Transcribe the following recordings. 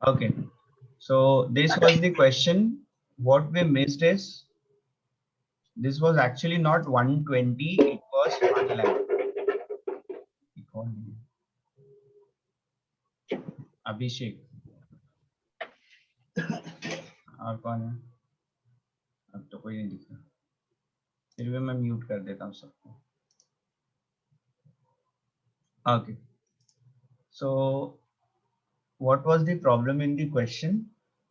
Okay, so this was the question. What we missed is this was actually not 120, it was 1 lakh. अभिषेक और कौन है? अब तो कोई नहीं दिख रहा, फिर भी मैं म्यूट कर देता हूँ सबको. Okay, so what was the problem in the question?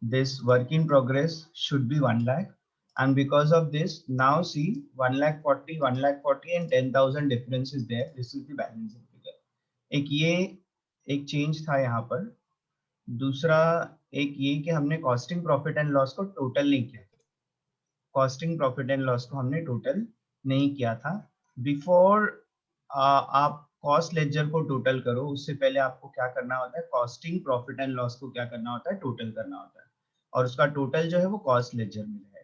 This work in progress should be 1 lakh, and because of this, now see 1 lakh 40, 1 lakh 40 and 10,000 difference is there. This is the balancing figure. एक ये एक change था यहाँ पर. दूसरा एक ये कि हमने कॉस्टिंग प्रॉफिट एंड लॉस को टोटल नहीं किया. कॉस्टिंग प्रॉफिट एंड लॉस को हमने टोटल नहीं किया था. बिफोर आप कॉस्ट लेजर को टोटल करो, उससे पहले आपको क्या करना होता है, कॉस्टिंग प्रॉफिट एंड लॉस को क्या करना होता है, टोटल करना होता है, और उसका टोटल जो है वो कॉस्ट लेजर में रहेगा.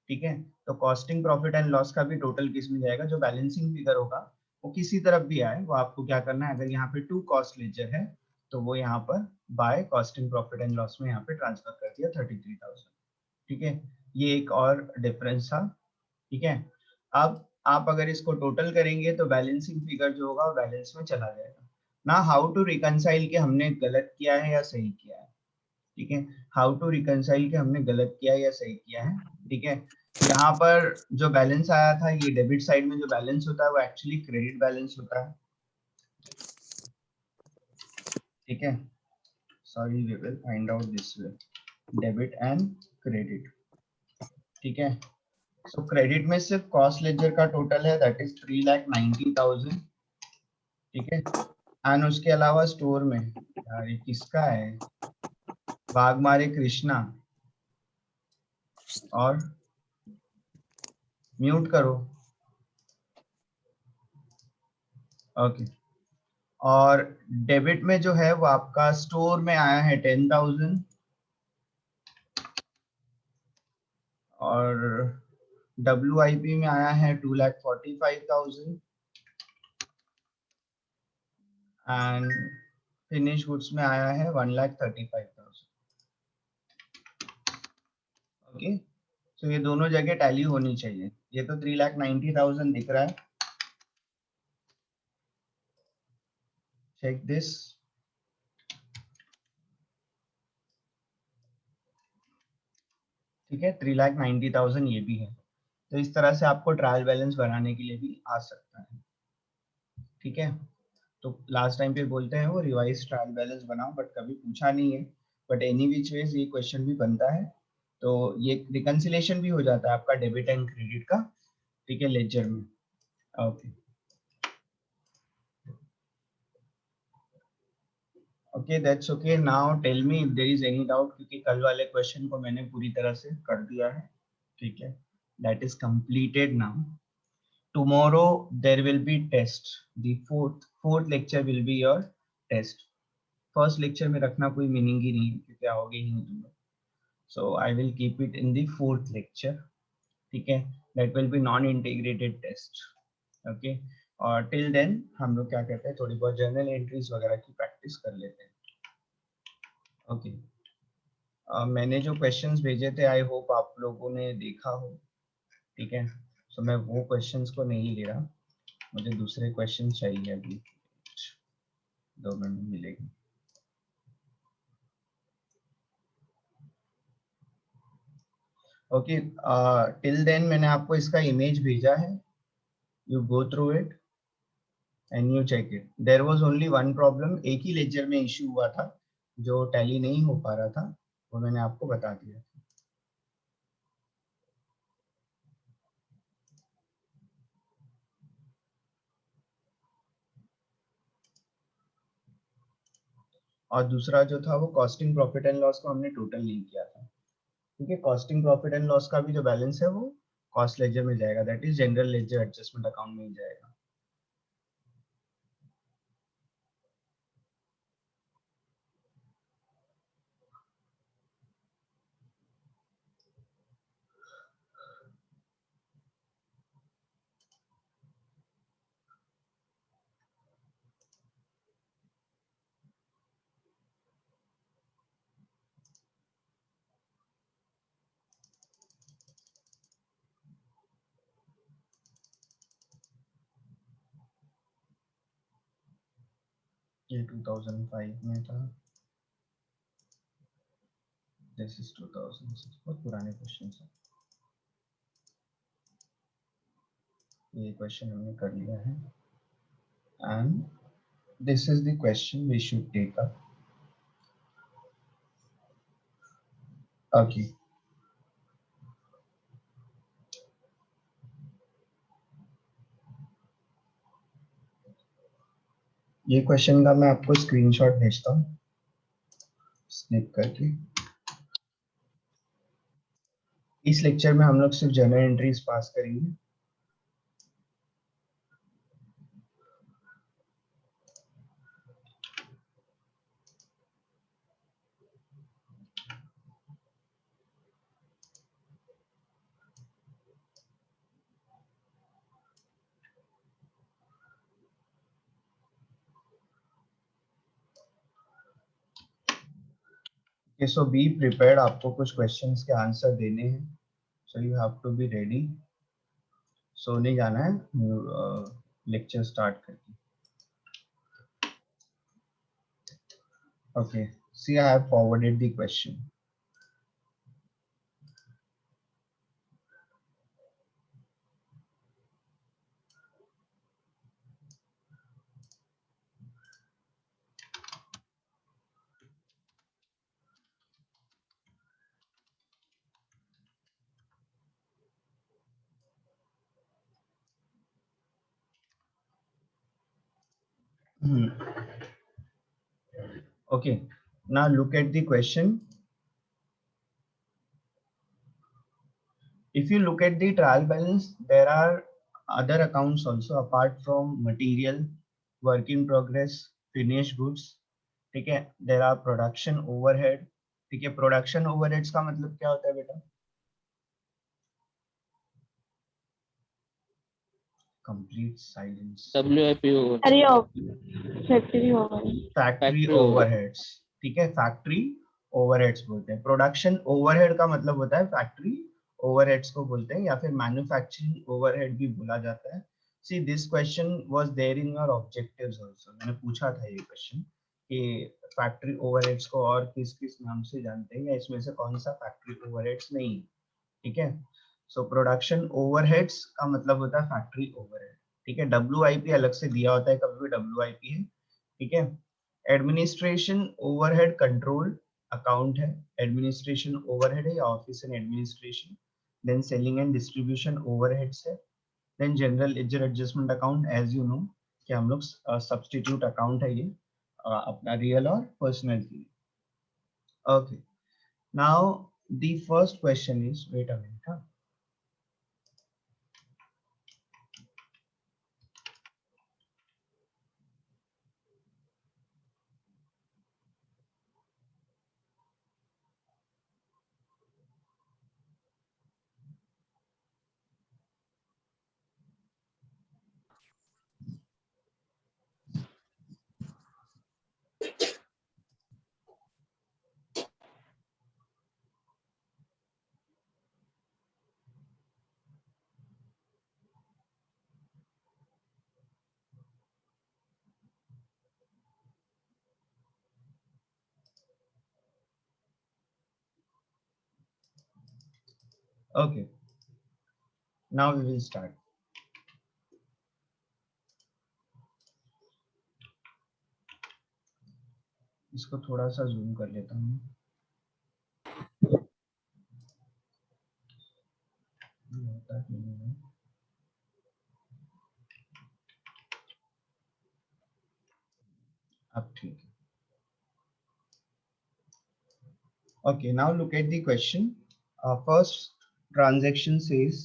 ठीक है, तो कॉस्टिंग प्रॉफिट एंड लॉस का भी टोटल किस में जाएगा, जो बैलेंसिंग फिगर होगा वो किसी तरफ भी आए, वो आपको क्या करना है, अगर यहाँ पे 2 कॉस्ट लेजर है तो वो यहाँ पर by costing profit and loss में यहाँ पे ट्रांसफर कर दिया 33,000. ठीक है, ये एक और डिफरेंस था. ठीक है, अब आप अगर इसको टोटल करेंगे तो बैलेंसिंग फिगर जो होगा वो बैलेंस में चला जाएगा ना. हाउ टू रिकंसाइल के हमने गलत किया है या सही किया है. ठीक है, हाउ टू रिकंसाइल के हमने गलत किया है या सही किया है. ठीक है, यहाँ पर जो बैलेंस आया था, ये डेबिट साइड में जो बैलेंस होता है वो एक्चुअली क्रेडिट बैलेंस होता है. ठीक है, sorry, we will find out this way, debit and credit. ठीक है, सो क्रेडिट में सिर्फ कॉस्ट लेजर का टोटल है, दैट इज 3,90,000. ठीक है, एंड उसके अलावा स्टोर में, यार ये किसका है, बागमारे कृष्णा, और म्यूट करो. ओके, और डेबिट में जो है वो आपका स्टोर में आया है 10,000, और WIP में आया है 2,45,000, एंड फिनिश गुड्स में आया है 1,35,000. ओके, तो ये दोनों जगह टैली होनी चाहिए. ये तो 3,90,000 दिख रहा है. Check this. ठीक है, 3,90,000 ये भी है. तो इस तरह से आपको ट्रायल बैलेंस बनाने के लिए भी आ सकता है. ठीक है, तो लास्ट टाइम पे बोलते हैं वो रिवाइज ट्रायल बैलेंस बनाओ, बट कभी पूछा नहीं है. बट एनी विच वेज ये क्वेश्चन भी बनता है, तो ये रिकंसिलेशन भी हो जाता है आपका डेबिट एंड क्रेडिट का. ठीक है, लेजर में. Okay, okay, that's okay. Now tell me if there is any doubt, क्योंकि कल वाले क्वेश्चन को मैंने पूरी तरह से कर दिया है. ठीक है, that is completed now. Tomorrow there will be test. The fourth lecture will be your test. First lecture में रखना कोई मीनिंग ही नहीं है, क्योंकि आओगे ही नहीं तुम लोग. So I will keep it in the fourth lecture. ठीक है, that will be non-integrated test. Okay, और till then हम लोग क्या करते हैं, थोड़ी बहुत जर्नल एंट्रीज वगैरह की प्रैक्टिस कर लेते हैं. ओके, मैंने जो क्वेश्चंस भेजे थे आई होप आप लोगों ने देखा हो. ठीक है, सो मैं वो क्वेश्चंस को नहीं ले रहा, मुझे दूसरे क्वेश्चन चाहिए अभी. 2 मिनट मिलेगी. ओके, टिल देन मैंने आपको इसका इमेज भेजा है. You go through it and you check it. There was only one problem, एक ही लेजर में इश्यू हुआ था जो टैली नहीं हो पा रहा था, वो मैंने आपको बता दिया. और दूसरा जो था वो कॉस्टिंग प्रॉफिट एंड लॉस को हमने टोटल नहीं किया था. ठीक है, कॉस्टिंग प्रॉफिट एंड लॉस का भी जो बैलेंस है वो कॉस्ट लेजर में जाएगा, that is general ledger adjustment account में ही जाएगा. ये 2005 में था, दिस इज 2006, बहुत पुराने क्वेश्चन है। ये क्वेश्चन हमने कर लिया है and this is the question we should take up. Okay, ये क्वेश्चन का मैं आपको स्क्रीनशॉट भेजता हूँ स्निप करके। इस लेक्चर में हम लोग सिर्फ जर्नल एंट्रीज पास करेंगे। Okay, so be prepared, आपको कुछ क्वेश्चंस के आंसर देने हैं, so you have to be ready। सो नहीं जाना है लेक्चर स्टार्ट करके। Okay, see I have forwarded the question। Okay, now look at the question। If you look at the trial balance, there are other accounts also apart from material, work in progress, finished goods। ठीक है, there are production overhead। ठीक है, production overheads का मतलब क्या होता है बेटा? Complete silence. WIP अरे फैक्ट्री होगा। Factory overheads. ठीक है, फैक्ट्री ओवरहेड्स बोलते हैं। प्रोडक्शन ओवरहेड का मतलब होता है फैक्ट्री ओवरहेड्स को बोलते हैं, या फिर मैन्युफैक्चरिंग ओवरहेड भी बोला जाता है। See this question was there in your objectives also. मैंने पूछा था ये क्वेश्चन कि फैक्ट्री ओवरहेड्स को और किस किस नाम से जानते हैं, या इसमें से कौन सा फैक्ट्री ओवरहेड्स नहीं है। ठीक है, सो प्रोडक्शन ओवरहेड्स का मतलब होता है फैक्ट्री ओवरहेड। ठीक है, WIP अलग से दिया होता है, कभी भी WIP है। ठीक है, एडमिनिस्ट्रेशन ओवरहेड कंट्रोल अकाउंट है, एडमिनिस्ट्रेशन ओवरहेड है या office and administration. Then selling and distribution overheads है। Then general ledger adjustment account, as you know कि हम लोग सब्स्टिट्यूट अकाउंट है ये अपना रियल और पर्सनल के लिए। Okay, now the first question is, wait a minute. Okay, now we will start। इसको थोड़ा सा जूम कर लेता हूँ। होता क्यों नहीं है? अब ठीक है। Okay, now look at the question। First transaction says,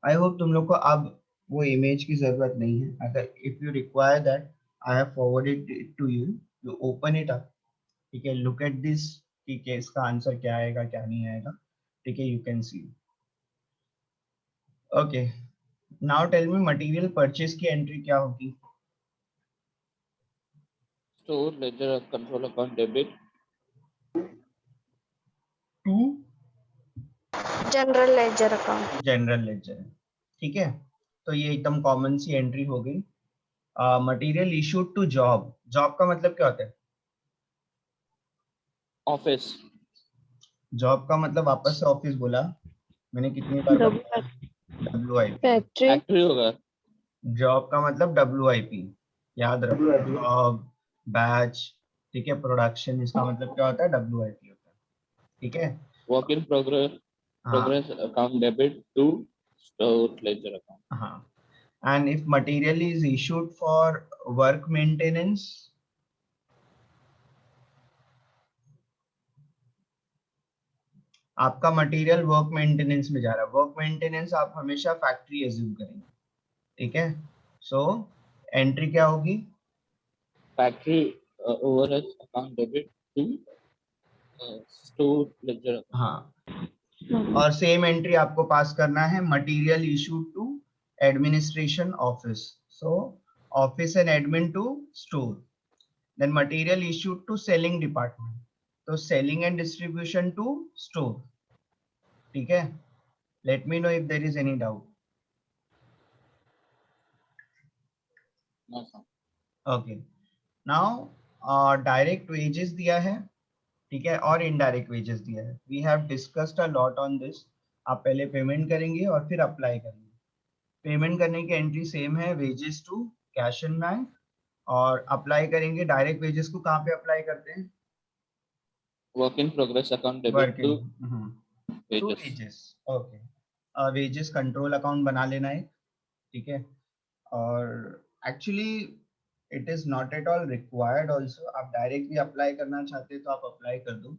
I hope तुम लोग को अब वो इमेज की जरूरत नहीं है। अगर if you require that, I have forwarded it to you। You open it up। ठीक है, look at this। ठीक है, इसका आंसर क्या आएगा क्या नहीं आएगा। ठीक है, you can see। Okay, now tell me material purchase की एंट्री क्या होगी? Store ledger control account debit to general ledger account. General ledger. ठीक है, तो ये एकदम कॉमन सी एंट्री हो गई। Material issued to job, job का मतलब क्या होता है? ऑफिस, जॉब का मतलब वापस से ऑफिस बोला मैंने कितनी बार बताया? WIP। फैक्ट्री। फैक्ट्री होगा। जॉब का मतलब WIP, याद रखो, जॉब, बैच, ठीक है, प्रोडक्शन, इसका मतलब क्या होता है? WIP होता है, ठीक है। वर्क इन प्रोग्रेस, हाँ progress account debit to store ledger account. हाँ। And if material is issued for work maintenance, आपका मटेरियल वर्क मेंटेनेंस में जा रहा है, वर्क मेंटेनेंस आप हमेशा फैक्ट्री एज्यूम करेंगे, ठीक है। सो एंट्री क्या होगी? Factory overhead account debit to store ledger account. हाँ, और सेम एंट्री आपको पास करना है, material issued to administration office, so office and admin to store, then material issued to selling department, तो selling and distribution to store, ठीक है। Let me know if there is any doubt. Okay, now direct wages दिया है, ठीक है, और indirect wages दिया है। We have discussed a lot on this. आप पहले पेमेंट करेंगे और फिर अप्लाई करेंगे। पेमेंट करने की एंट्री सेम है, wages to cash and bank, और अप्लाई करेंगे डायरेक्ट वेजेस को कहाँ पे अप्लाई करते हैं? Work in progress account debit to working to wages. Wages, okay. Wages control account बना लेना है, ठीक है। और actually it is not at all required also, आप डायरेक्ट भी अप्लाई करना चाहते हैं तो आप अप्लाई कर दो,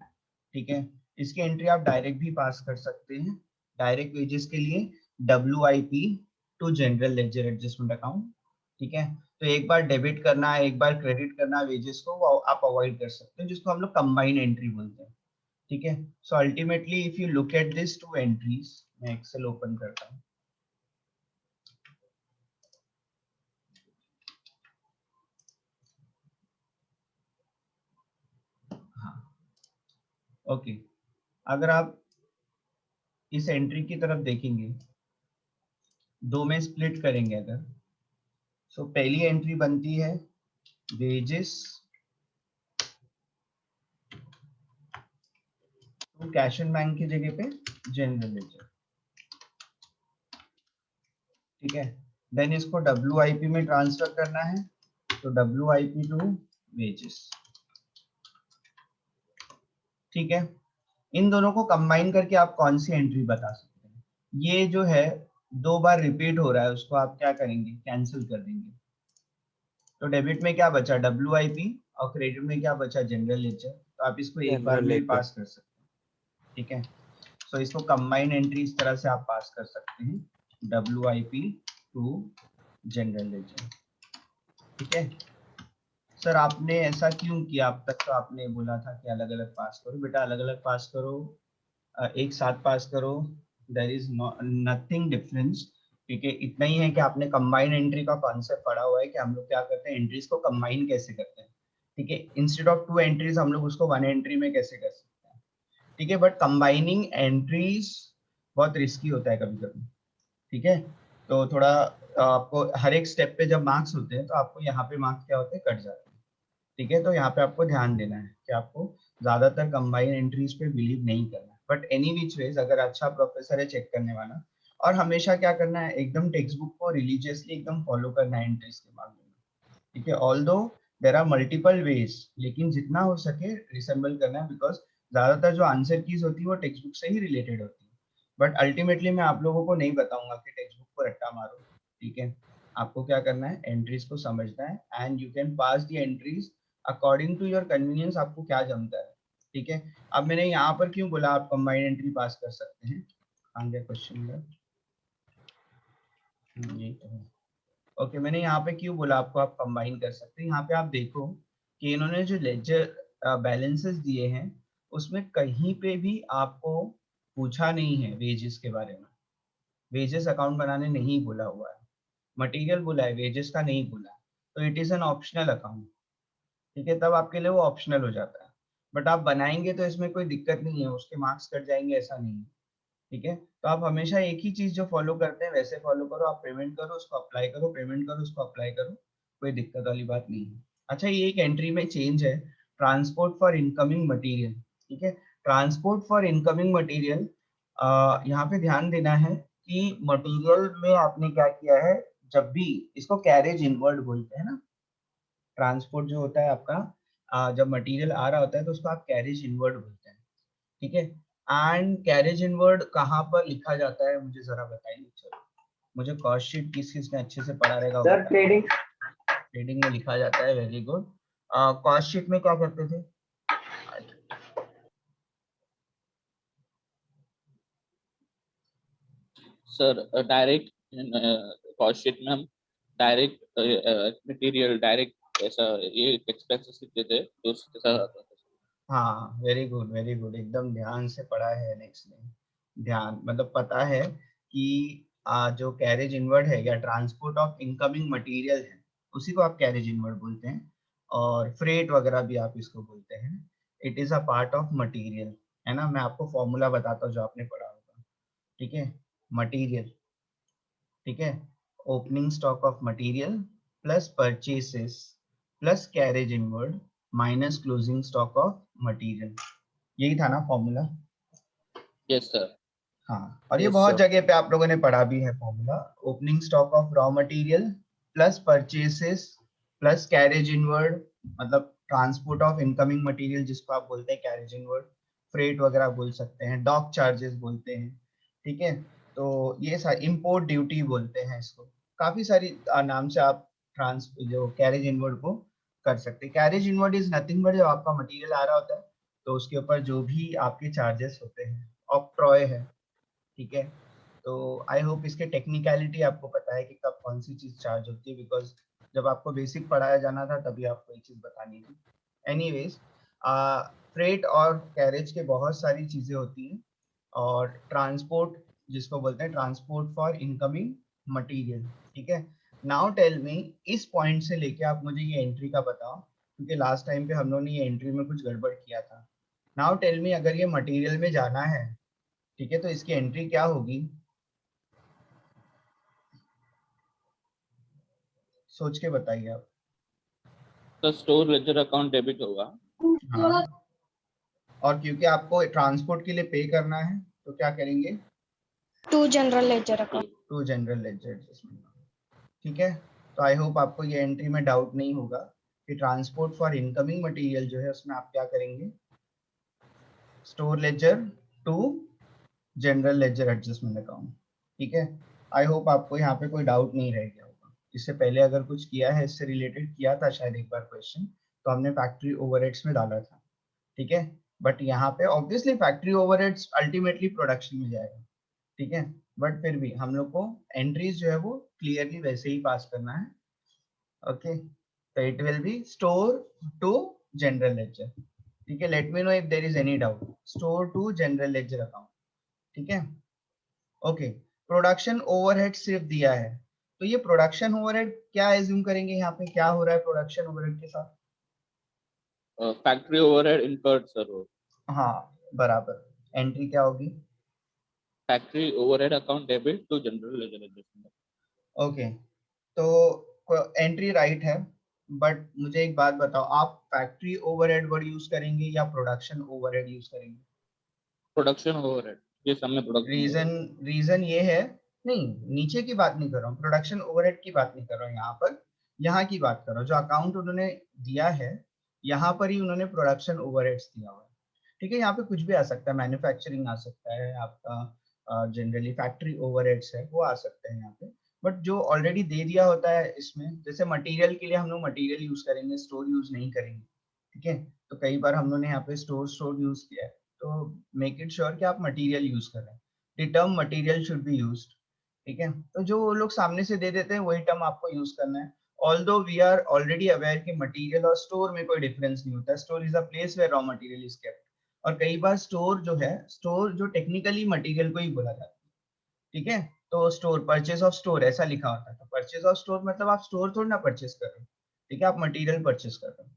ठीक है। इसकी एंट्री आप डायरेक्ट भी पास कर सकते हैं, डायरेक्ट वेजेस के लिए WIP to general ledger adjustment account, ठीक है। तो एक बार डेबिट करना है, एक बार क्रेडिट करना है वेजेस को, वो आप अवॉइड कर सकते हैं, जिसको हम लोग कंबाइन एंट्री बोलते हैं, ठीक है। So ultimately if you look at this to entries, मैं एक्सेल ओपन करता हूँ। हाँ, ओके, अगर आप इस एंट्री की तरफ देखेंगे, दो में स्प्लिट करेंगे अगर, सो पहली एंट्री बनती है wages to cash and bank की जगह पे जनरल लेजर, ठीक है। देन इसको WIP में ट्रांसफर करना है, तो WIP टू वेजेस, ठीक है। इन दोनों को कंबाइन करके आप कौन सी एंट्री बता सकते हैं? ये जो है दो बार रिपीट हो रहा है, उसको आप क्या करेंगे? कैंसिल कर देंगे। तो डेबिट में क्या बचा? WIP, और क्रेडिट में क्या बचा? General ledger. तो आप इसको एक बार जनरल में भी लेजर। पास कर सकते हैं, ठीक है। सो इसको कंबाइन एंट्री इस तरह से आप पास कर सकते हैं, WIP टू जनरल लेजर, ठीक है। सर आपने ऐसा क्यों किया? अब तक तो आपने बोला था कि अलग अलग पास करो, बेटा अलग अलग पास करो, एक साथ पास करो, देयर इज नथिंग डिफरेंस, ठीक है। इतना ही है कि आपने कंबाइन एंट्री का कॉन्सेप्ट पढ़ा हुआ है कि हम लोग क्या करते हैं, एंट्रीज को कंबाइन कैसे करते हैं, ठीक है। इंस्टेड ऑफ टू एंट्रीज हम लोग उसको वन एंट्री में कैसे कर सकते हैं, ठीक है। बट कंबाइनिंग एंट्रीज बहुत रिस्की होता है कभी कभी, ठीक है। तो थोड़ा आपको हर एक स्टेप पे जब मार्क्स होते हैं तो आपको यहाँ पे मार्क्स क्या होते हैं? कट जाते हैं, ठीक है। तो यहाँ पे आपको ध्यान देना है कि आपको ज्यादातर कंबाइन एंट्रीज पे बिलीव नहीं करना है, बट एनी विच वेज अगर अच्छा प्रोफेसर है चेक करने वाला, और हमेशा क्या करना है, एकदम टेक्स्ट बुक को रिलीजियसली एकदम फॉलो करना है एंट्रीज के मामले में, ठीक है। Although there are multiple ways, लेकिन जितना हो सके रिसेंबल करना है, बिकॉज ज्यादातर जो आंसर कीज होती है वो टेक्स्ट बुक से ही रिलेटेड होती है। बट अल्टीमेटली मैं आप लोगों को नहीं बताऊंगा कि टेक्स्ट बुक को रट्टा मारो, ठीक है। आपको क्या करना है, एंट्रीज को समझना है, and you can pass the entries according to your convenience, आपको क्या जमता है, ठीक है। अब मैंने यहाँ पर क्यों बोला आप कंबाइंड एंट्री पास कर सकते हैं? आगे क्वेश्चन है, यही तो है। ओके, मैंने यहाँ पे क्यों बोला आपको आप कंबाइन कर सकते हैं? यहाँ पे आप देखो कि इन्होंने जो लेजर बैलेंसेस दिए हैं उसमें कहीं पे भी आपको पूछा नहीं है वेजेस के बारे में, वेजेस अकाउंट बनाने नहीं बोला हुआ है, मटेरियल बोला है, वेजेस का नहीं बोला है। तो it is an optional account, ठीक है, तब आपके लिए वो ऑप्शनल हो जाता है। बट आप बनाएंगे तो इसमें कोई दिक्कत नहीं है, उसके मार्क्स कट जाएंगे ऐसा नहीं है, ठीक है। तो आप हमेशा एक ही चीज जो फॉलो करते हैं वैसे फॉलो करो, आप पेमेंट करो उसको अप्लाई करो, पेमेंट करो उसको अप्लाई करो, कोई दिक्कत वाली बात नहीं है। अच्छा, ये एक एंट्री में चेंज है, ट्रांसपोर्ट फॉर इनकमिंग मटेरियल। ठीक है, ट्रांसपोर्ट फॉर इनकमिंग मटेरियल, यहाँ पे ध्यान देना है कि मटेरियल में आपने क्या किया है, जब भी इसको कैरेज इनवर्ड बोलते हैं ना, ट्रांसपोर्ट जो होता है आपका, जब मटेरियल आ रहा होता है तो उसको आप कैरेज इनवर्ड बोलते हैं। ठीक है, एंड कैरेज इनवर्ड कहाँ पर लिखा जाता है मुझे जरा बताइए। चलो, मुझे कॉस्ट शीट किसने अच्छे से पढ़ा रहेगा वो सर ट्रेडिंग ट्रेडिंग में लिखा जाता है। Very good. कॉस्ट शीट में क्या करते थे? सर डायरेक्ट कॉस्ट शीट में हम डायरेक्ट मटेरियल डायरेक्ट ऐसा ये एक्सपेंसेस लिखते थे तो उसके साथ आता था। हाँ, वेरी गुड वेरी गुड, एकदम ध्यान से पढ़ा है नेक्स्ट ने। ध्यान मतलब पता है कि जो कैरेज इनवर्ड है या ट्रांसपोर्ट ऑफ इनकमिंग मटेरियल है, उसी को आप कैरेज इनवर्ड बोलते हैं, और फ्रेट वगैरह भी आप इसको बोलते हैं। It is a part of material, है ना। मैं आपको फॉर्मूला बताता हूँ जो आपने पढ़ा होगा। ठीक है, मटेरियल, ठीक है, opening stock of material plus purchases plus carriage inward minus closing stock of material, यही था ना फॉर्मूला? Yes sir. हाँ, और ये Yes, बहुत sir. जगह पे आप लोगों ने पढ़ा भी है formula. Opening stock of raw material plus purchases plus carriage inward, मतलब ट्रांसपोर्ट ऑफ इनकमिंग मटेरियल जिसको आप बोलते हैं कैरेज इनवर्ड, फ्रेट वगैरह बोल सकते हैं, डॉक चार्जेस बोलते हैं। ठीक है, तो ये इंपोर्ट ड्यूटी बोलते हैं इसको। काफी सारी नाम से आप जो कैरेज इनवर्ड को कर सकते हैं। Carriage inward is nothing but जब आपका मटेरियल आ रहा होता है तो उसके ऊपर जो भी आपके चार्जेस होते हैं, ऑक्ट्रॉय है। ठीक है, तो आई होप इसके टेक्निकलिटी आपको पता है कि कब कौन सी चीज चार्ज होती है, बिकॉज जब आपको बेसिक पढ़ाया जाना था तभी आपको ये चीज बतानी थी। एनीवेज, फ्रेट और कैरेज के बहुत सारी चीजें होती हैं, और ट्रांसपोर्ट जिसको बोलते हैं ट्रांसपोर्ट फॉर इनकमिंग मटेरियल। ठीक है, नाउ टेल मी, इस पॉइंट से लेके आप मुझे ये एंट्री का बताओ, क्योंकि लास्ट टाइम पे हम लोगों ने ये एंट्री में कुछ गड़बड़ किया था। नाउ टेल मी, अगर ये मटेरियल में जाना है, ठीक है, तो इसकी एंट्री क्या होगी? सोच के बताइए आप। तो स्टोर लेजर अकाउंट डेबिट होगा। हाँ, और क्योंकि आपको ट्रांसपोर्ट के लिए पे करना है तो क्या करेंगे? To general ledger account. To general ledger adjustment. ठीक है, तो आई होप आपको ये एंट्री में डाउट नहीं होगा कि ट्रांसपोर्ट फॉर इनकमिंग मटेरियल जो है उसमें आप क्या करेंगे? Store ledger to general ledger adjustment account. ठीक है, आई होप आपको यहाँ पे कोई डाउट नहीं रह गया होगा। इससे पहले अगर कुछ किया है, इससे रिलेटेड किया था शायद एक बार क्वेश्चन, तो हमने फैक्ट्री ओवरहेड्स में डाला था। ठीक है, बट यहाँ पे obviously factory overheads ultimately production में जाएगा। ठीक है, बट फिर भी हम लोग को एंट्रीज जो है वो क्लियरली वैसे ही पास करना है। ओके, तो it will be store to general ledger. ठीक है, let me know if there is any doubt. Store to general ledger account. ठीक है, ओके। प्रोडक्शन ओवरहेड सिर्फ दिया है, तो ये प्रोडक्शन ओवरहेड क्या एज्यूम करेंगे यहाँ पे, क्या हो रहा है प्रोडक्शन ओवरहेड के साथ? फैक्ट्री ओवरहेड इनकर्ड सर वो। हाँ, बराबर। एंट्री क्या होगी? Factory overhead account debit to general ledger adjustment. Okay, तो एंट्री राइट है, बट मुझे एक बात बताओ, आप फैक्ट्री ओवरहेड वर्ड यूज करेंगे या प्रोडक्शन ओवरहेड यूज करेंगे? प्रोडक्शन ओवरहेड, ये सब में प्रोडक्शन रीजन ओवरहेड। रीजन ये है, नहीं नीचे की बात नहीं कर रहा हूँ, प्रोडक्शन ओवरहेड की बात नहीं कर रहा हूँ यहाँ पर, यहाँ की बात कर रहा हूँ। जो अकाउंट उन्होंने दिया है यहाँ पर ही उन्होंने प्रोडक्शन ओवरहेड्स दिया हुआ है। ठीक है, यहाँ पे कुछ भी आ सकता है, मैन्युफैक्चरिंग आ सकता है आपका, जनरली फैक्ट्री ओवरहेड्स है वो आ सकते हैं यहाँ पे। बट जो ऑलरेडी दे दिया होता है इसमें, जैसे मटेरियल के लिए हम लोग मटेरियल यूज करेंगे, स्टोर यूज नहीं करेंगे। ठीक है, तो कई बार हम लोगों ने यहाँ पे स्टोर स्टोर यूज किया है, तो मेक इट श्योर कि आप मटेरियल यूज कर रहे हैं। The term material should be used. ठीक है, तो जो वो लोग सामने से दे देते हैं वही टर्म आपको यूज करना है। Although we are already aware कि मटेरियल और स्टोर में कोई डिफरेंस नहीं होता है। Store is a place where raw material is kept, और कई बार स्टोर जो है, स्टोर जो टेक्निकली मटेरियल को ही बोला जाता है। ठीक है, तो स्टोर, परचेज ऑफ स्टोर ऐसा लिखा होता है, तो परचेज ऑफ स्टोर मतलब आप स्टोर थोड़ी ना परचेज कर रहे हो। ठीक है, आप मटेरियल परचेज कर रहे हो।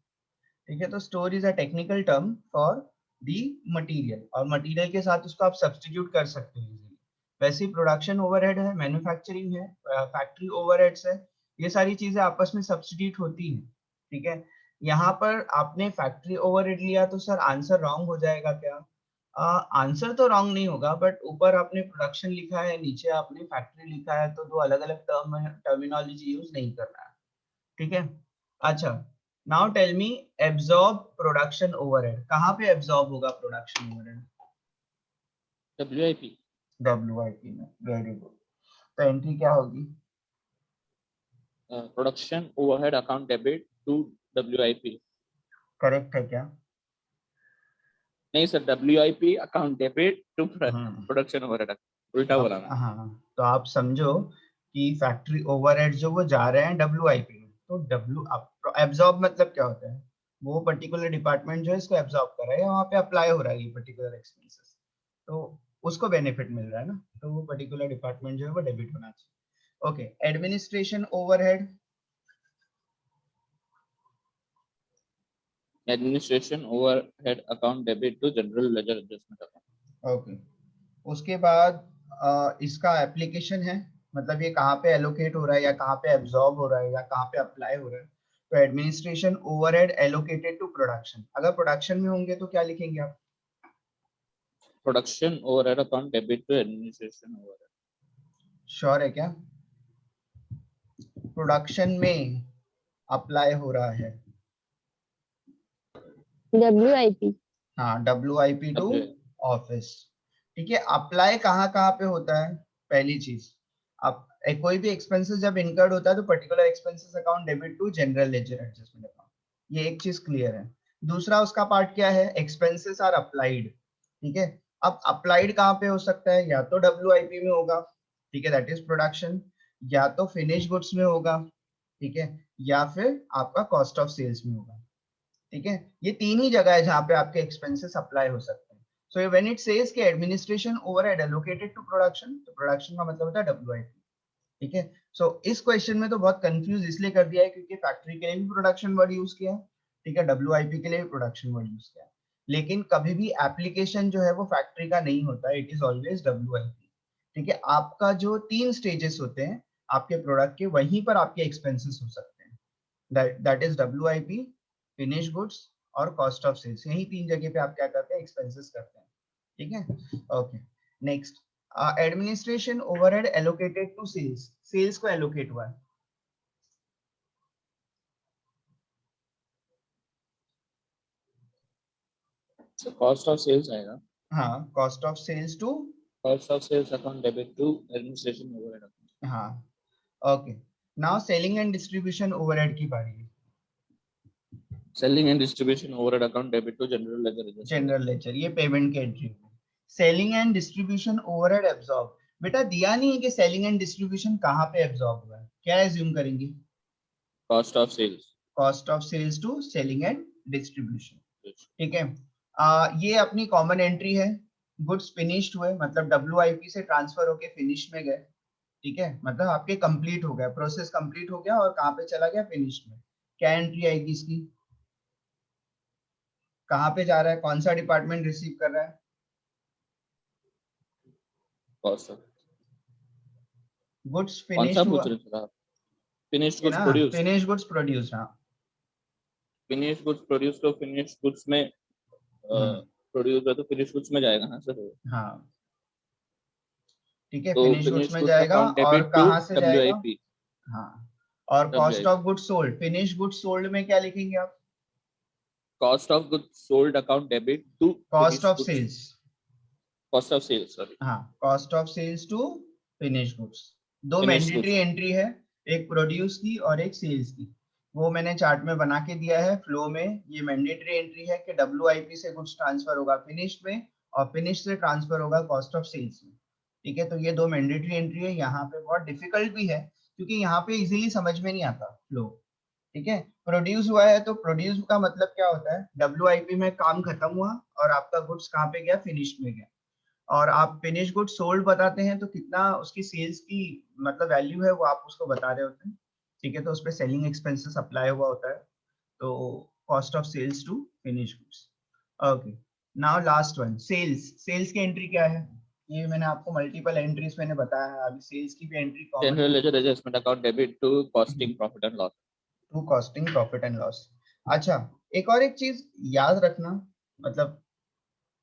ठीक है, तो store is a technical term for the material, और मटेरियल के साथ उसको आप सब्स्टिट्यूट कर सकते हो इजीली। वैसे ही प्रोडक्शन ओवरहेड है, मैन्युफैक्चरिंग है, फैक्ट्री ओवरहेड्स है, ये सारी चीजें आपस में सब्स्टिट्यूट होती हैं, ठीक है। यहाँ पर आपने फैक्ट्री ओवरहेड लिया तो सर आंसर रॉन्ग हो जाएगा क्या? आंसर तो रॉन्ग नहीं होगा, बट ऊपर आपने प्रोडक्शन लिखा है, नीचे आपने फैक्ट्री लिखा है, तो दो अलग अलग टर्मिनोलॉजी यूज नहीं करना है, ठीक है। अच्छा, now tell me absorb production overhead, कहाँ पे एब्जॉर्ब होगा प्रोडक्शन ओवरहेड? WIP. WIP में, वेरी गुड। तो एंट्री क्या होगी? Production overhead account debit to WIP. Correct है क्या? नहीं sir, WIP account debit to hmm. production overhead. उल्टा बोला मैं. हाँ, तो आप समझो कि फैक्ट्री ओवरहेड जो वो जा रहे हैं WIP में, तो W एब्जॉर्ब मतलब क्या होता है? वो पर्टिकुलर डिपार्टमेंट जो है इसको एब्जॉर्ब कर रहा है, वहाँ पे अप्लाई हो रहा है ये पर्टिकुलर एक्सपेंसेस, तो उसको बेनिफिट मिल रहा है ना, तो वो पर्टिकुलर डिपार्टमेंट जो है वो डेबिट होना चाहिए। Okay, administration overhead, Administration overhead account debit to general ledger adjustment account. Okay. उसके बाद इसका एप्लीकेशन है, मतलब ये कहाँ पे एलोकेट हो रहा है या कहाँ पे एब्जॉर्ब हो रहा है या कहाँ पे अप्लाई हो रहा है। तो administration overhead allocated to production, अगर प्रोडक्शन में होंगे तो क्या लिखेंगे आप? Production overhead account debit to administration overhead. Sure है क्या? प्रोडक्शन में अप्लाई हो रहा है, WIP। हाँ, WIP टू WIP. ऑफिस, ठीक है। अप्लाई कहाँ कहाँ पे होता है? पहली चीज, अब कोई भी एक्सपेंसेस जब इनकर्ड होता है तो particular expenses account debit to general ledger adjustment account, ये एक चीज क्लियर है। दूसरा उसका पार्ट क्या है? एक्सपेंसेस आर अप्लाइड, ठीक है। अब अप्लाइड कहाँ पे हो सकता है? या तो WIP में होगा, ठीक है, दैट इज प्रोडक्शन, या तो फिनिश गुड्स में होगा, ठीक है, या फिर आपका कॉस्ट ऑफ सेल्स में होगा, ठीक है। ये तीन ही जगह है जहाँ पे आपके एक्सपेंसेस अप्लाई हो सकते हैं। सो व्हेन इट सेज कि administration overhead allocated to production, तो प्रोडक्शन का मतलब होता है WIP, ठीक है। सो इस क्वेश्चन में तो बहुत कंफ्यूज इसलिए कर दिया है क्योंकि फैक्ट्री के लिए भी प्रोडक्शन वर्ड यूज किया है, ठीक है, WIP के लिए भी प्रोडक्शन वर्ड यूज किया है, लेकिन कभी भी एप्लीकेशन जो है वो फैक्ट्री का नहीं होता है, इट इज ऑलवेज WIP, ठीक है। आपका जो तीन स्टेजेस होते हैं आपके प्रोडक्ट के, वहीं पर आपके एक्सपेंसेस हो सकते हैं, that is WIP, finish goods और कॉस्ट ऑफ सेल्स, यही तीन जगह पे आप क्या करते हैं? एक्सपेंसेस करते हैं, ठीक है। Okay, next, administration overhead allocated to sales, sales को एलोकेट हुआ है, So cost of sales आएगा. हाँ, cost of sales to, Cost of sales account debit to administration overhead account. हाँ, okay. Now selling and distribution overhead की बारी है, Selling and distribution overhead account debit to general ledger adjustment. General ledger, ये payment की entry होगी। Selling and distribution overhead absorb, बेटा दिया नहीं है कि सेलिंग एंड डिस्ट्रीब्यूशन कहाँ पे एब्जॉर्ब हुआ है, क्या एज्यूम करेंगे? Cost of sales. Cost of sales to selling and distribution, Yes. ठीक है। ये अपनी कॉमन एंट्री है, गुड्स फिनिश्ड हुए मतलब WIP से ट्रांसफर होके फिनिश में गए, ठीक है, मतलब आपके कंप्लीट हो गया, प्रोसेस कंप्लीट हो गया और कहाँ पे चला गया? फिनिश में। क्या एंट्री आएगी इसकी? कहाँ पे जा रहा है? कौन सा डिपार्टमेंट रिसीव कर रहा है? Cost of. गुड्स कौन सा फिनिश्ड पूछ हुआ रहे थे आप? Finished है goods ना, produced. फिनिश गुड्स प्रोड्यूस, हाँ। Finished goods produced तो finished goods में प्रोड्यूस है तो finished goods में जाएगा ना सर. हाँ, ठीक है, तो फिनिश गुड्स finished में goods जाएगा account और debit to कहाँ से जाएगा? WIP. हाँ, और cost WIP. Of goods sold, finish goods sold में क्या लिखेंगे आप? Cost of goods sold account debit to cost finished of goods. Sales, Cost of sales, sorry. हाँ, cost of sales to finish goods, दो Finished mandatory goods. Entry है, एक produce की और एक सेल्स की, वो मैंने चार्ट में बना के दिया है फ्लो में। ये मैंडेटरी एंट्री है कि WIP से गुड्स ट्रांसफर होगा फिनिश में और फिनिश से ट्रांसफर होगा कॉस्ट ऑफ सेल्स में, ठीक है। तो ये दो मैंडेटरी एंट्री है, यहाँ पे बहुत डिफिकल्ट भी है क्योंकि यहाँ पे इजीली समझ में नहीं आता फ्लो, ठीक है। प्रोड्यूस हुआ है तो प्रोड्यूस का मतलब क्या होता है? WIP में काम खत्म हुआ और आपका गुड्स कहाँ पे गया? फिनिश में गया, और आप फिनिश गुड सोल्ड बताते हैं तो कितना उसकी सेल्स की मतलब वैल्यू है वो आप उसको बता रहे होते हैं, ठीक है, तो उस पर सेलिंग एक्सपेंसेस अप्लाई हुआ होता है, तो cost of sales to finish goods. Okay, now last one, sales, sales की एंट्री क्या है? ये मैंने आपको मल्टीपल एंट्रीज मैंने बताया है, अभी सेल्स की भी entry common general ledger adjustment account debit to costing profit and loss. To costing profit and loss. अच्छा, एक चीज याद रखना, मतलब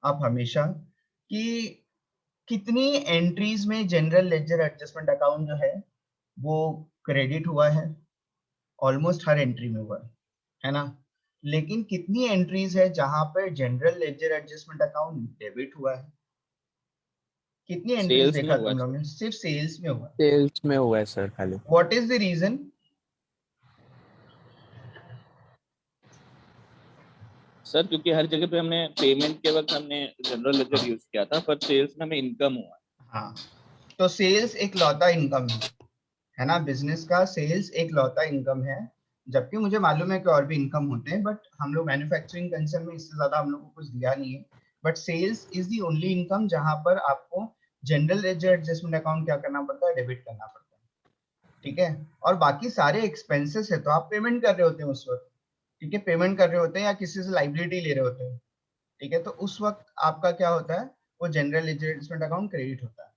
आप हमेशा, कि कितनी एंट्रीज में जनरल लेजर एडजस्टमेंट अकाउंट जो है वो क्रेडिट हुआ है, ऑलमोस्ट हर एंट्री में हुआ है ना। लेकिन कितनी एंट्रीज है जहां पर general ledger adjustment account debit हुआ है? कितनी एंट्रीज सेल्स में देखा हुआ तुम है लोग सर। ने? सिर्फ सेल्स में हुआ। सेल्स में हुआ है सर खाली। What is the reason? Sir क्योंकि हर जगह पे हमने पेमेंट के वक्त हमने जनरल लेजर यूज किया था, पर सेल्स में हमें इनकम हुआ। हाँ, तो सेल्स एक लौता इनकम है ना, बिजनेस का सेल्स एक लौता इनकम है। जबकि मुझे मालूम है कि और भी इनकम होते हैं, बट हम लोग मैन्युफैक्चरिंग कंसर्न में इससे ज्यादा हम लोग को कुछ दिया नहीं है। But sales is the only income जहां पर आपको जनरल लेजर एडजस्टमेंट अकाउंट क्या करना पड़ता है? डेबिट करना पड़ता है। ठीक है, और बाकी सारे एक्सपेंसेस है तो आप पेमेंट कर रहे होते हैं उस वक्त। ठीक है, पेमेंट कर रहे होते हैं या किसी से लाइबिलिटी ले रहे होते हैं। ठीक है, तो उस वक्त आपका क्या होता है? वो general ledger adjustment account credit होता है।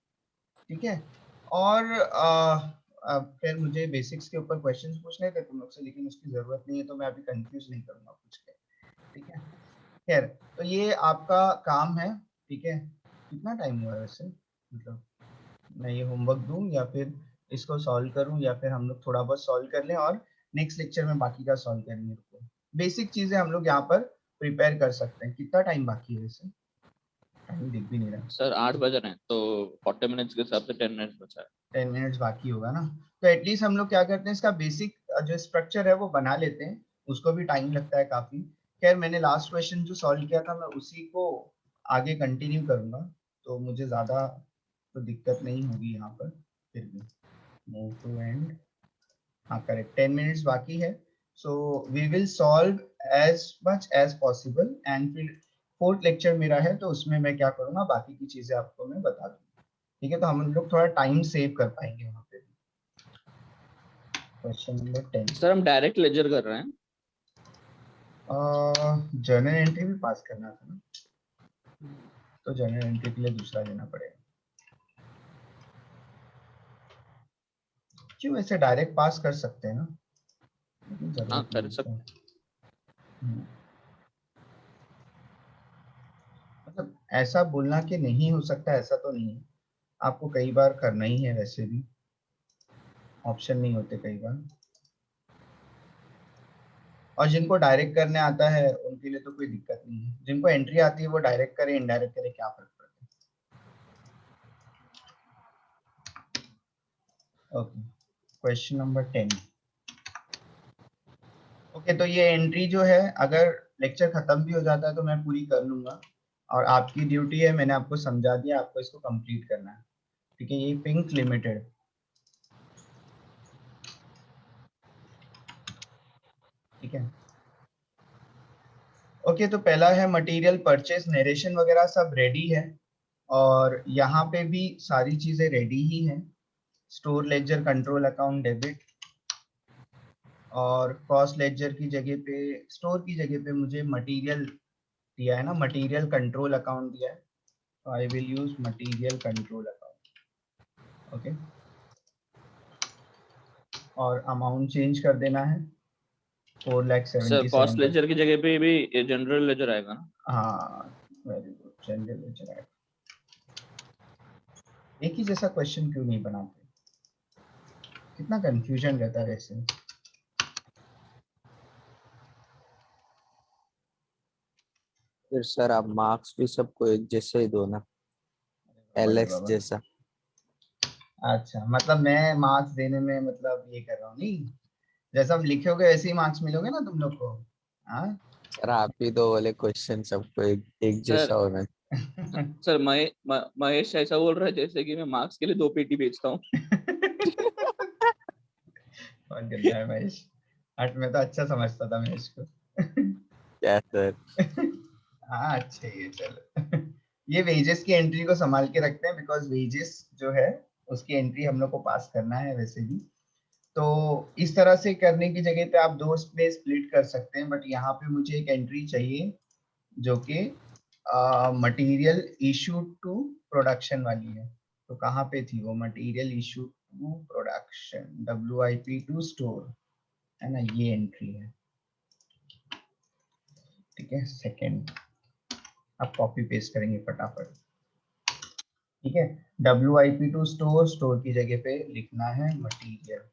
ठीक है, और फिर मुझे बेसिक्स के ऊपर क्वेश्चंस पूछने थे तुम लोग से, लेकिन उसकी जरूरत नहीं है, तो मैं अभी कंफ्यूज नहीं करूंगा पूछ के। ठीक है, खैर, तो ये आपका काम है। ठीक है, कितना टाइम हुआ है वैसे? मतलब मैं ये होमवर्क दूं या फिर इसको सॉल्व करूं, या फिर हम लोग थोड़ा बहुत सॉल्व कर लें और नेक्स्ट लेक्चर में बाकी का सॉल्व करेंगे। रुको, बेसिक चीजें हम लोग यहाँ पर प्रिपेयर कर सकते हैं। कितना टाइम बाकी है वैसे? टाइम दिख भी नहीं रहा। सर 8 बज रहे हैं, तो 40 मिनट्स के हिसाब से 10 मिनट्स बचा है। 10 मिनट्स बाकी होगा ना, तो एटलीस्ट हम लोग क्या करते हैं, इसका बेसिक जो स्ट्रक्चर है वो बना लेते हैं। उसको भी टाइम लगता है काफी। खैर, मैंने लास्ट क्वेश्चन जो सॉल्व किया था मैं उसी को आगे कंटिन्यू करूंगा, तो मुझे ज्यादा तो दिक्कत नहीं होगी यहाँ पर। फिर भी मूव टू एंड, हाँ करेक्ट, 10 मिनट्स बाकी है। So we will solve as much as possible, and फिर फोर्थ लेक्चर मेरा है तो उसमें मैं क्या करूंगा, बाकी की चीजें आपको मैं बता दूंगा। ठीक है, तो हम लोग थोड़ा टाइम सेव कर पाएंगे वहाँ पे। Question number 10। सर हम डायरेक्ट लेजर कर रहे हैं। जर्नल एंट्री भी पास करना था ना, तो जर्नल एंट्री के लिए दूसरा लेना पड़ेगा। क्यों, ऐसे डायरेक्ट पास कर सकते हैं ना, लेकिन हाँ जरूरत नहीं कर है सकते। तो। मतलब ऐसा बोलना कि नहीं हो सकता, ऐसा तो नहीं है। आपको कई बार करना ही है, वैसे भी ऑप्शन नहीं होते कई बार। और जिनको डायरेक्ट करने आता है उनके लिए तो कोई दिक्कत नहीं है, जिनको एंट्री आती है वो डायरेक्ट करे इनडायरेक्ट करे, क्या फर्क पड़ता है। Okay, question number 10। ओके, तो ये एंट्री जो है अगर लेक्चर खत्म भी हो जाता है तो मैं पूरी कर लूंगा, और आपकी ड्यूटी है, मैंने आपको समझा दिया, आपको इसको कंप्लीट करना है। ठीक है, ये पिंक लिमिटेड। ठीक है, ओके, तो पहला है मटेरियल परचेस, नरेशन वगैरह सब रेडी है, और यहाँ पे भी सारी चीजें रेडी ही हैं। Store ledger control account debit, और कॉस्ट लेजर की जगह पे, स्टोर की जगह पे मुझे मटेरियल दिया है ना, मटेरियल कंट्रोल अकाउंट दिया है, तो I will use material control account. Okay, और अमाउंट चेंज कर देना है, सर कॉस्ट 4,77,000। लेजर की जगह पे भी ये जनरल लेजर आएगा ना? हाँ, वेरी गुड, जनरल लेजर है। एक ही जैसा क्वेश्चन क्यों नहीं बनाते? कितना कंफ्यूजन रहता है वैसे। फिर सर आप मार्क्स भी सबको एक जैसे ही दो ना, बड़े एलएक्स बाबा, जैसा। अच्छा, मतलब मैं मार्क्स देने में मतलब ये कर रहा हूँ नहीं, जैसा आप लिखोगे वैसे ही मार्क्स मिलोगे ना तुम लोग को। हाँ। सर आप ही दो वाले क्वेश्चन सबको एक एक सर जैसा होना। सर महेश ऐसा बोल रहा है जैसे कि मैं मार्क्स के लिए 2 पेटी बेचता हूँ। बहुत गंदा है महेश। हट, मैं तो अच्छा समझता था महेश को। क्या सर? हाँ, अच्छा ही है, चलो। ये वेजेस की एंट्री को संभाल के रखते हैं, बिकॉज वेजेस जो है उसकी एंट्री हम लोग को पास करना है वैसे भी। तो इस तरह से करने की जगह पे आप दो में स्प्लिट कर सकते हैं, बट यहाँ पे मुझे एक एंट्री चाहिए जो कि मटेरियल इशूड टू प्रोडक्शन वाली है, तो कहाँ पे थी वो? Material issued to production, WIP to store, है ना, ये एंट्री है। ठीक है, सेकेंड आप कॉपी पेस्ट करेंगे फटाफट। ठीक है, WIP टू स्टोर, स्टोर की जगह पे लिखना है मटेरियल।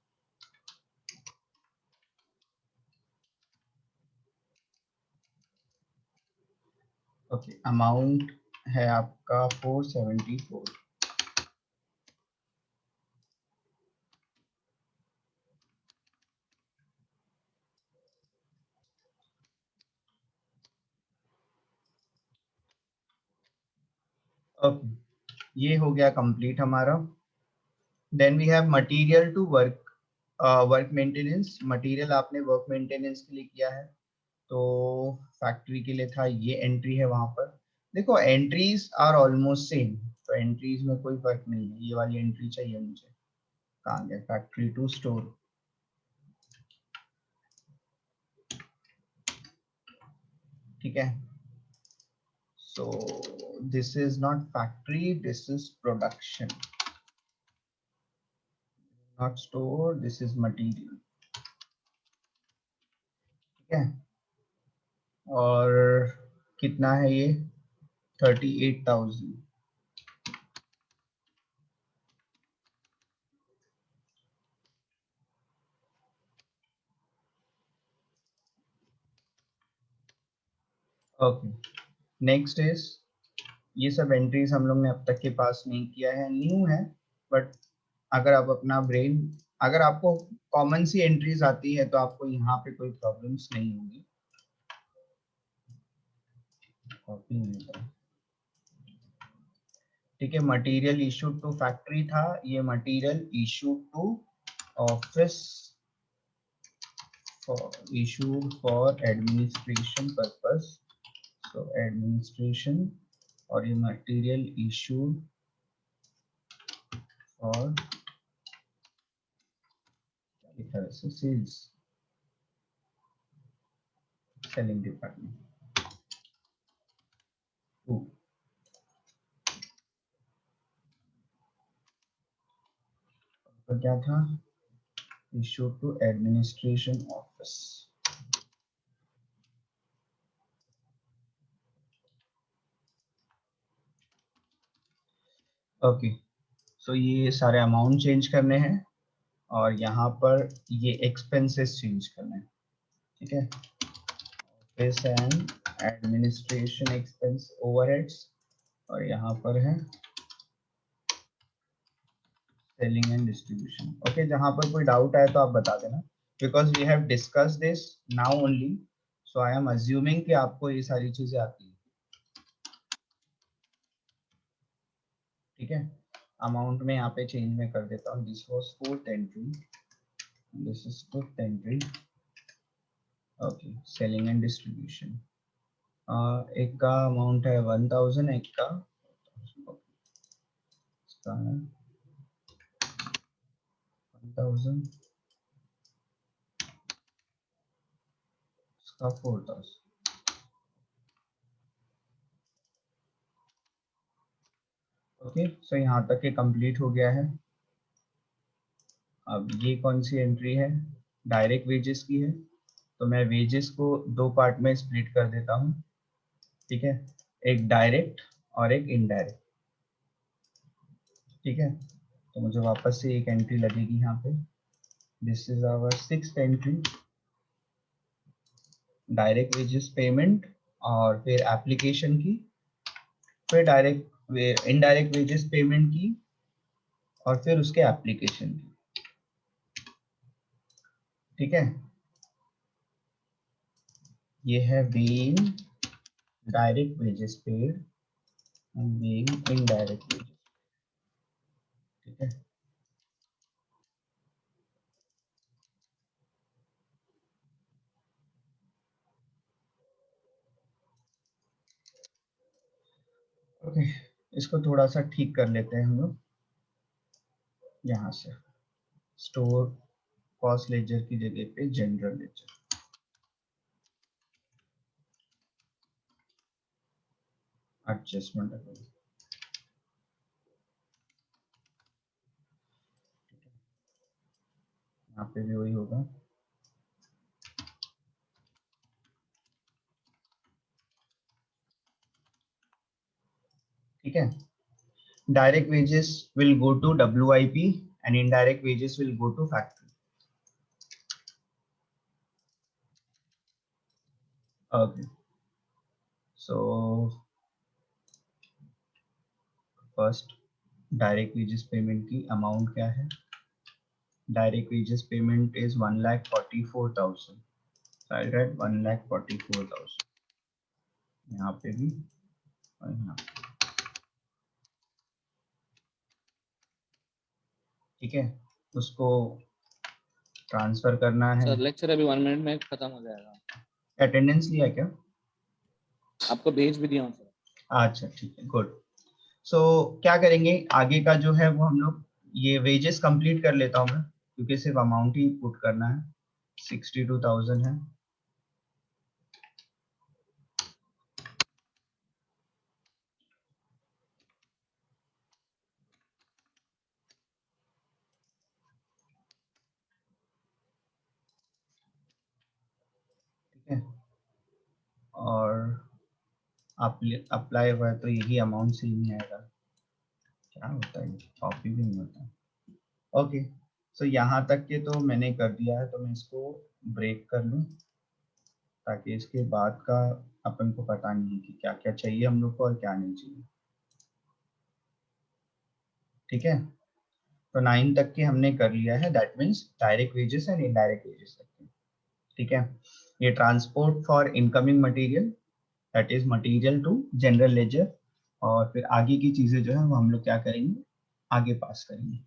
ओके, अमाउंट है आपका 474। ओके, ये हो गया कंप्लीट हमारा। Then we have material to work, work maintenance. Material आपने वर्क मेंटेनेंस के लिए किया है, तो फैक्ट्री के लिए था, ये एंट्री है वहां पर। देखो एंट्रीज आर ऑलमोस्ट सेम, तो एंट्रीज में कोई फर्क नहीं है। ये वाली एंट्री चाहिए मुझे, कहाँ गया? Factory to store. ठीक है, so this is not factory, this is production, not store, this is material। ठीक है, और कितना है ये? 38,000। ओके, नेक्स्ट इज, ये सब एंट्रीज हम लोग ने अब तक के पास नहीं किया है, न्यू है, बट अगर आप अपना ब्रेन, अगर आपको कॉमन सी एंट्रीज आती है तो आपको यहाँ पे कोई प्रॉब्लम्स नहीं होगी। कॉपी नहीं होता। ठीक है, मटेरियल इशूड टू फैक्ट्री था, ये material issued to office, for issued for administration purpose, so administration, और ये material issued for sales, selling department। तो क्या था? issued to administration office। Okay, so ये सारे अमाउंट चेंज करने हैं और यहाँ पर ये एक्सपेंसेस चेंज करने हैं। ठीक है, office and administration expense overheads, और यहाँ पर है सेलिंग एंड डिस्ट्रीब्यूशन। ओके, जहां पर कोई डाउट आए तो आप बता देना, because we have discuss this now only, so I am assuming कि आपको ये सारी चीजें आती है। ठीक है, अमाउंट में यहाँ पे चेंज में कर देता हूँ, this was fourth entry, this is fifth entry. Okay, selling and distribution, एक का अमाउंट है 1000, एक का 1000, इसका 4000। ओके, सो यहाँ तक ये कंप्लीट हो गया है। अब ये कौन सी एंट्री है? डायरेक्ट वेजेस की है, तो मैं वेजेस को दो पार्ट में स्प्लिट कर देता हूँ। ठीक है, एक डायरेक्ट और एक इनडायरेक्ट। ठीक है, तो मुझे वापस से एक एंट्री लगेगी यहाँ पे, this is our sixth entry, direct wages payment, और फिर एप्लीकेशन की, फिर डायरेक्ट इनडायरेक्ट वेजेस पेमेंट की, और फिर उसके एप्लीकेशन की। ठीक है, ये है being direct wages paid and being indirect wages। ठीक है, ओके, इसको थोड़ा सा ठीक कर लेते हैं हम लोग। यहाँ से स्टोर कॉस्ट लेजर की जगह पे जनरल लेजर। Adjustment account. यहाँ पे भी वही होगा। ठीक है, direct wages will go to WIP and indirect wages will go to factory. Okay, so first direct wages payment की amount क्या है? Direct wages payment is 1,44,000. So I'll write 1,44,000. यहाँ पे भी और यहाँ पे। ठीक है, उसको ट्रांसफर करना है। सर लेक्चर अभी 1 मिनट में खत्म हो जाएगा। अटेंडेंस लिया क्या? आपको भेज भी दिया हूँ सर। अच्छा ठीक है, गुड। सो क्या करेंगे आगे का जो है वो हम लोग ये वेजेस कंप्लीट कर लेता हूँ मैं, क्योंकि सिर्फ अमाउंट ही पुट करना है। 62,000 है। ठीक है, और अप्लाई हुआ है तो यही अमाउंट से ही नहीं आएगा। क्या होता है, कॉपी भी नहीं होता। ओके, सो यहाँ तक के तो मैंने कर दिया है, तो मैं इसको ब्रेक कर लूँ ताकि इसके बाद का अपन को पता नहीं कि क्या क्या चाहिए हम लोग को और क्या नहीं चाहिए। ठीक है, तो 9 तक के हमने कर लिया है, that means direct wages and indirect wages तक के। ठीक है, ये transport for incoming material, that is material to general ledger, और फिर आगे की चीजें जो है वो हम लोग क्या करेंगे, आगे पास करेंगे।